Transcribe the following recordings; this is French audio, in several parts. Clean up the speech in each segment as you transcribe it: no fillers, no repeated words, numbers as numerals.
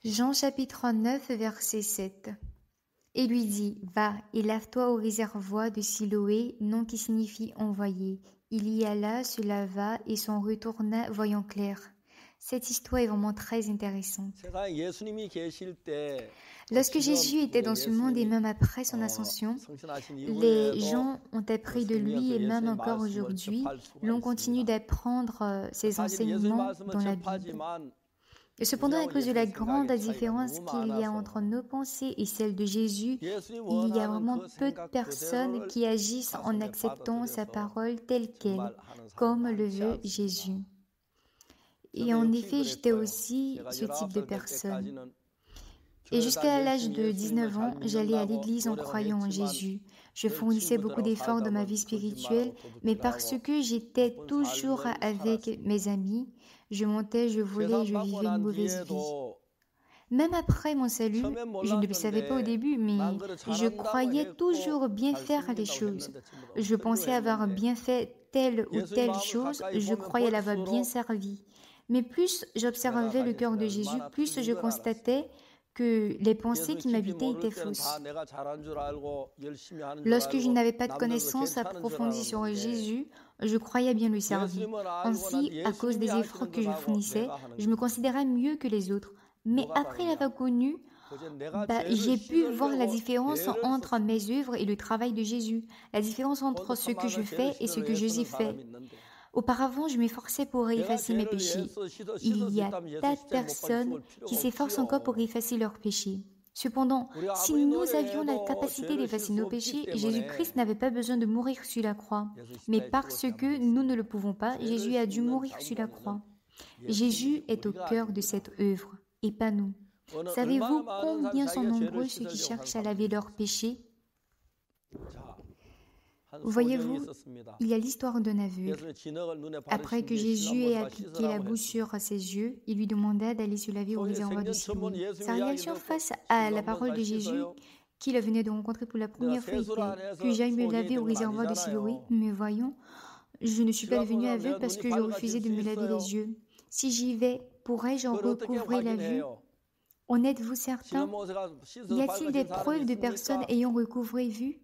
Jean chapitre 9, verset 7. Et lui dit, va et lave-toi au réservoir de Siloé, nom qui signifie envoyé. Il y alla, se lava et s'en retourna voyant clair. Cette histoire est vraiment très intéressante. Lorsque Jésus était dans ce monde et même après son ascension, les gens ont appris de lui et même encore aujourd'hui, l'on continue d'apprendre ses enseignements dans la Bible. Et cependant, à cause de la grande différence qu'il y a entre nos pensées et celles de Jésus, il y a vraiment peu de personnes qui agissent en acceptant sa parole telle qu'elle, comme le veut Jésus. Et en effet, j'étais aussi ce type de personne. Et jusqu'à l'âge de 19 ans, j'allais à l'église en croyant en Jésus. Je fournissais beaucoup d'efforts dans ma vie spirituelle, mais parce que j'étais toujours avec mes amis, je montais, je volais, je vivais une mauvaise vie. Même après mon salut, je ne le savais pas au début, mais je croyais toujours bien faire les choses. Je pensais avoir bien fait telle ou telle chose, je croyais l'avoir bien servi. Mais plus j'observais le cœur de Jésus, plus je constatais que les pensées qui m'habitaient étaient fausses. Lorsque je n'avais pas de connaissances approfondies sur Jésus, je croyais bien lui servir. Ainsi, à cause des efforts que je fournissais, je me considérais mieux que les autres. Mais après l'avoir connu, j'ai pu voir la différence entre mes œuvres et le travail de Jésus, la différence entre ce que je fais et ce que Jésus fait. Auparavant, je m'efforçais pour effacer mes péchés. Il y a tas de personnes qui s'efforcent encore pour effacer leurs péchés. Cependant, si nous avions la capacité d'effacer nos péchés, Jésus-Christ n'avait pas besoin de mourir sur la croix. Mais parce que nous ne le pouvons pas, Jésus a dû mourir sur la croix. Jésus est au cœur de cette œuvre, et pas nous. Savez-vous combien sont nombreux ceux qui cherchent à laver leurs péchés? Voyez-vous, il y a l'histoire d'un aveugle. Après que Jésus ait appliqué la boue sur ses yeux, il lui demanda d'aller se laver au réservoir de Siloé. Sa réaction face à la parole de Jésus, qu'il venait de rencontrer pour la première fois, était que j'aille me laver au réservoir de Siloé. Mais voyons, je ne suis pas devenue aveugle parce que je refusais de me laver les yeux. Si j'y vais, pourrais-je en recouvrer la vue? En êtes-vous certain? Y a-t-il des preuves de personnes ayant recouvré vue?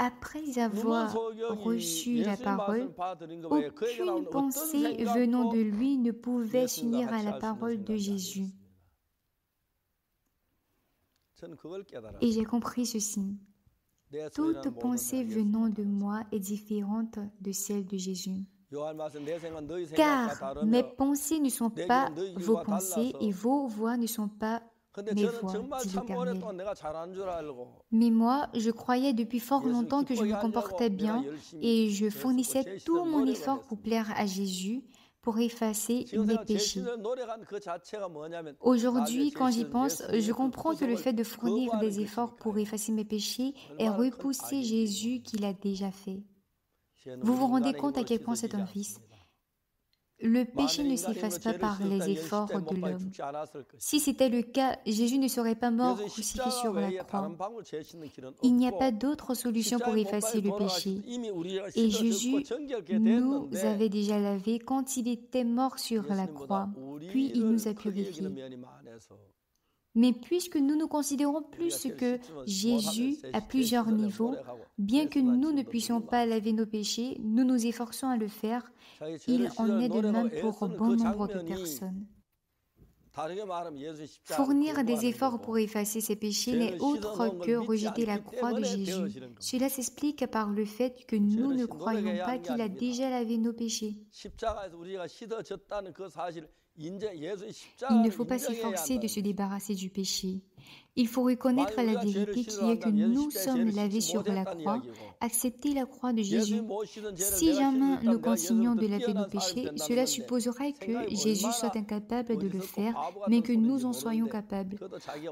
Après avoir reçu la parole, aucune pensée venant de lui ne pouvait s'unir à la parole de Jésus. Et j'ai compris ceci. Toute pensée venant de moi est différente de celle de Jésus. Car mes pensées ne sont pas vos pensées et vos voix ne sont pas mes voix, dit l'Éternel. Mais moi, je croyais depuis fort longtemps que je me comportais bien et je fournissais tout mon effort pour plaire à Jésus, pour effacer mes péchés. Aujourd'hui, quand j'y pense, je comprends que le fait de fournir des efforts pour effacer mes péchés est repousser Jésus qu'il a déjà fait. Vous vous rendez compte à quel point c'est un vice? Le péché ne s'efface pas par les efforts de l'homme. Si c'était le cas, Jésus ne serait pas mort crucifié sur la croix. Il n'y a pas d'autre solution pour effacer le péché. Et Jésus nous avait déjà lavés quand il était mort sur la croix, puis il nous a purifiés. Mais puisque nous nous considérons plus que Jésus à plusieurs niveaux, bien que nous ne puissions pas laver nos péchés, nous nous efforçons à le faire. Il en est de même pour bon nombre de personnes. Fournir des efforts pour effacer ses péchés n'est autre que rejeter la croix de Jésus. Cela s'explique par le fait que nous ne croyons pas qu'il a déjà lavé nos péchés. Il ne faut pas s'efforcer de se débarrasser du péché. Il faut reconnaître la vérité qui est que nous sommes lavés sur la croix, accepter la croix de Jésus. Si jamais nous continuons de laver nos péchés, cela supposerait que Jésus soit incapable de le faire, mais que nous en soyons capables.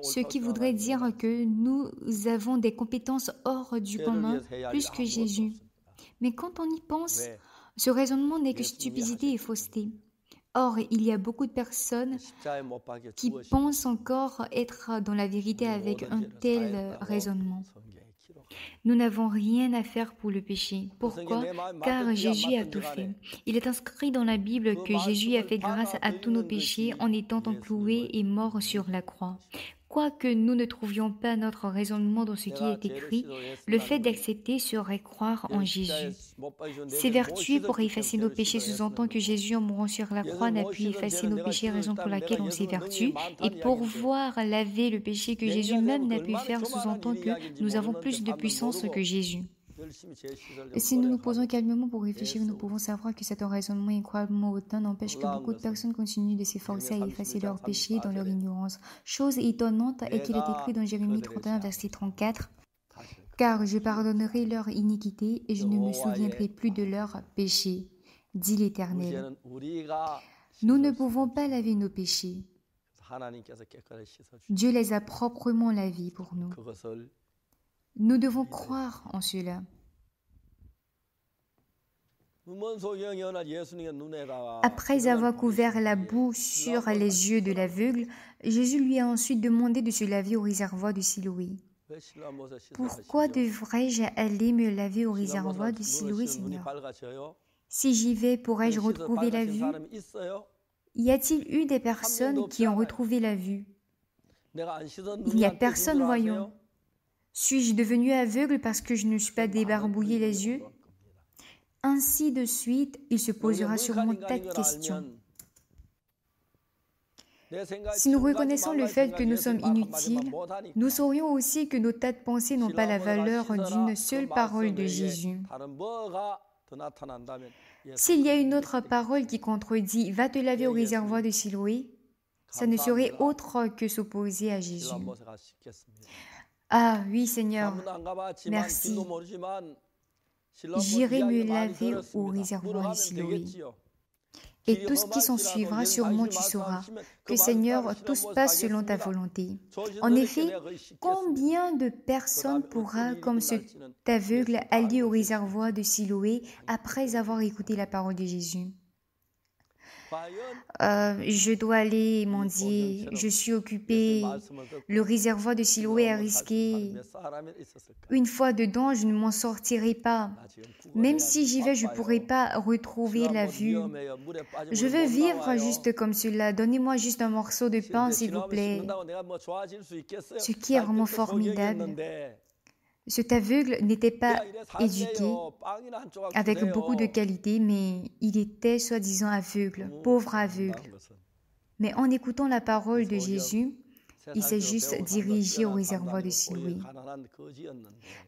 Ce qui voudrait dire que nous avons des compétences hors du commun plus que Jésus. Mais quand on y pense, ce raisonnement n'est que stupidité et fausseté. Or, il y a beaucoup de personnes qui pensent encore être dans la vérité avec un tel raisonnement. Nous n'avons rien à faire pour le péché. Pourquoi? Car Jésus a tout fait. Il est inscrit dans la Bible que Jésus a fait grâce à tous nos péchés en étant encloué et mort sur la croix. Quoique nous ne trouvions pas notre raisonnement dans ce qui est écrit, le fait d'accepter serait croire en Jésus. Ces vertus pour effacer nos péchés sous-entend que Jésus, en mourant sur la croix, n'a pu effacer nos péchés, raison pour laquelle on s'évertue. Et pour voir laver le péché que Jésus même n'a pu faire, sous-entend que nous avons plus de puissance que Jésus. Et si nous nous posons calmement pour réfléchir, nous pouvons savoir que cet raisonnement incroyablement hautain n'empêche que beaucoup de personnes continuent de s'efforcer à effacer leurs péchés dans leur ignorance. Chose étonnante est qu'il est écrit dans Jérémie 31, verset 34, « Car je pardonnerai leur iniquité et je ne me souviendrai plus de leurs péchés, dit l'Éternel. » Nous ne pouvons pas laver nos péchés. Dieu les a proprement lavés pour nous. Nous devons croire en cela. Après avoir couvert la boue sur les yeux de l'aveugle, Jésus lui a ensuite demandé de se laver au réservoir de Siloé. Pourquoi devrais-je aller me laver au réservoir de Siloé, Seigneur? Si j'y vais, pourrais-je retrouver la vue? Y a-t-il eu des personnes qui ont retrouvé la vue? Il n'y a personne, voyons. Suis-je devenu aveugle parce que je ne suis pas débarbouillé les yeux? Ainsi de suite, il se posera sûrement tas de questions. Si nous reconnaissons le fait que nous sommes inutiles, nous saurions aussi que nos tas de pensées n'ont pas la valeur d'une seule parole de Jésus. S'il y a une autre parole qui contredit « Va te laver au réservoir de Siloé », ça ne serait autre que s'opposer à Jésus. Ah oui, Seigneur, merci. J'irai me laver au réservoir de Siloé. Et tout ce qui s'en suivra, sûrement tu sauras que, Seigneur, tout se passe selon ta volonté. En effet, combien de personnes pourra, comme cet aveugle, aller au réservoir de Siloé après avoir écouté la parole de Jésus? Je dois aller mendier, je suis occupé, le réservoir de Siloé est risqué. Une fois dedans, je ne m'en sortirai pas. Même si j'y vais, je ne pourrai pas retrouver la vue. Je veux vivre juste comme cela. Donnez-moi juste un morceau de pain, s'il vous plaît. Ce qui est vraiment formidable. Cet aveugle n'était pas éduqué, avec beaucoup de qualités, mais il était soi-disant aveugle, pauvre aveugle. Mais en écoutant la parole de Jésus, il s'est juste dirigé au réservoir de Siloé.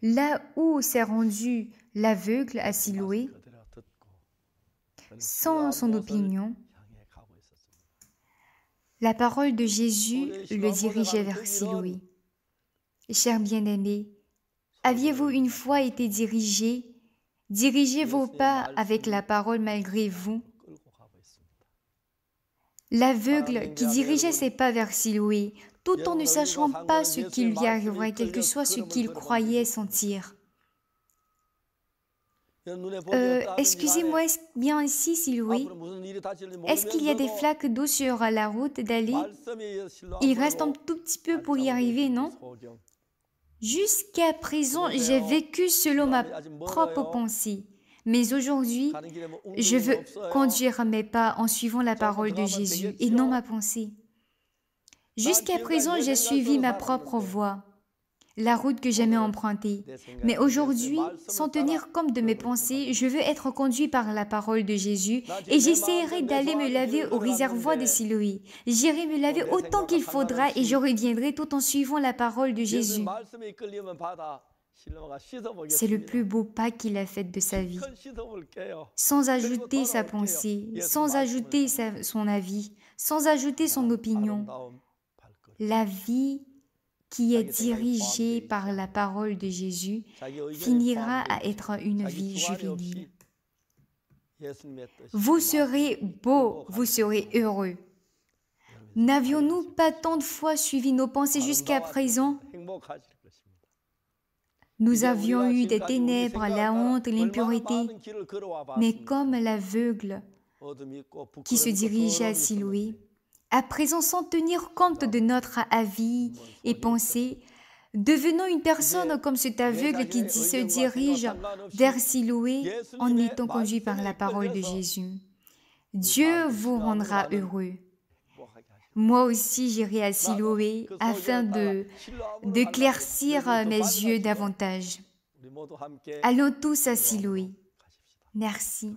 Là où s'est rendu l'aveugle à Siloé, sans son opinion, la parole de Jésus le dirigeait vers Siloé. Chers bien-aimés, aviez-vous une fois été dirigé? Dirigez vos pas avec la parole malgré vous. L'aveugle qui dirigeait ses pas vers Siloé, tout en ne sachant pas ce qui lui arriverait, quel que soit ce qu'il croyait sentir. Excusez-moi, est-ce bien ici, Siloé? Est-ce qu'il y a des flaques d'eau sur la route d'aller? Il reste un tout petit peu pour y arriver, non? Jusqu'à présent, j'ai vécu selon ma propre pensée. Mais aujourd'hui, je veux conduire mes pas en suivant la parole de Jésus et non ma pensée. Jusqu'à présent, j'ai suivi ma propre voie, la route que j'aimais emprunter. Mais aujourd'hui, sans tenir compte de mes pensées, je veux être conduit par la parole de Jésus et j'essaierai d'aller me laver au réservoir de Siloé. J'irai me laver autant qu'il faudra et je reviendrai tout en suivant la parole de Jésus. C'est le plus beau pas qu'il a fait de sa vie, sans ajouter sa pensée, sans ajouter son avis, sans ajouter son opinion. La vie qui est dirigée par la parole de Jésus finira à être une vie juvénile. Vous serez beau, vous serez heureux. N'avions-nous pas tant de fois suivi nos pensées jusqu'à présent? Nous avions eu des ténèbres, la honte, l'impureté, mais comme l'aveugle qui se dirigeait à Siloé, à présent sans tenir compte de notre avis et pensée, Devenons une personne comme cet aveugle qui se dirige vers Siloé en étant conduit par la parole de Jésus. Dieu vous rendra heureux. Moi aussi, j'irai à Siloé afin d'éclaircir mes yeux davantage. Allons tous à Siloé. Merci.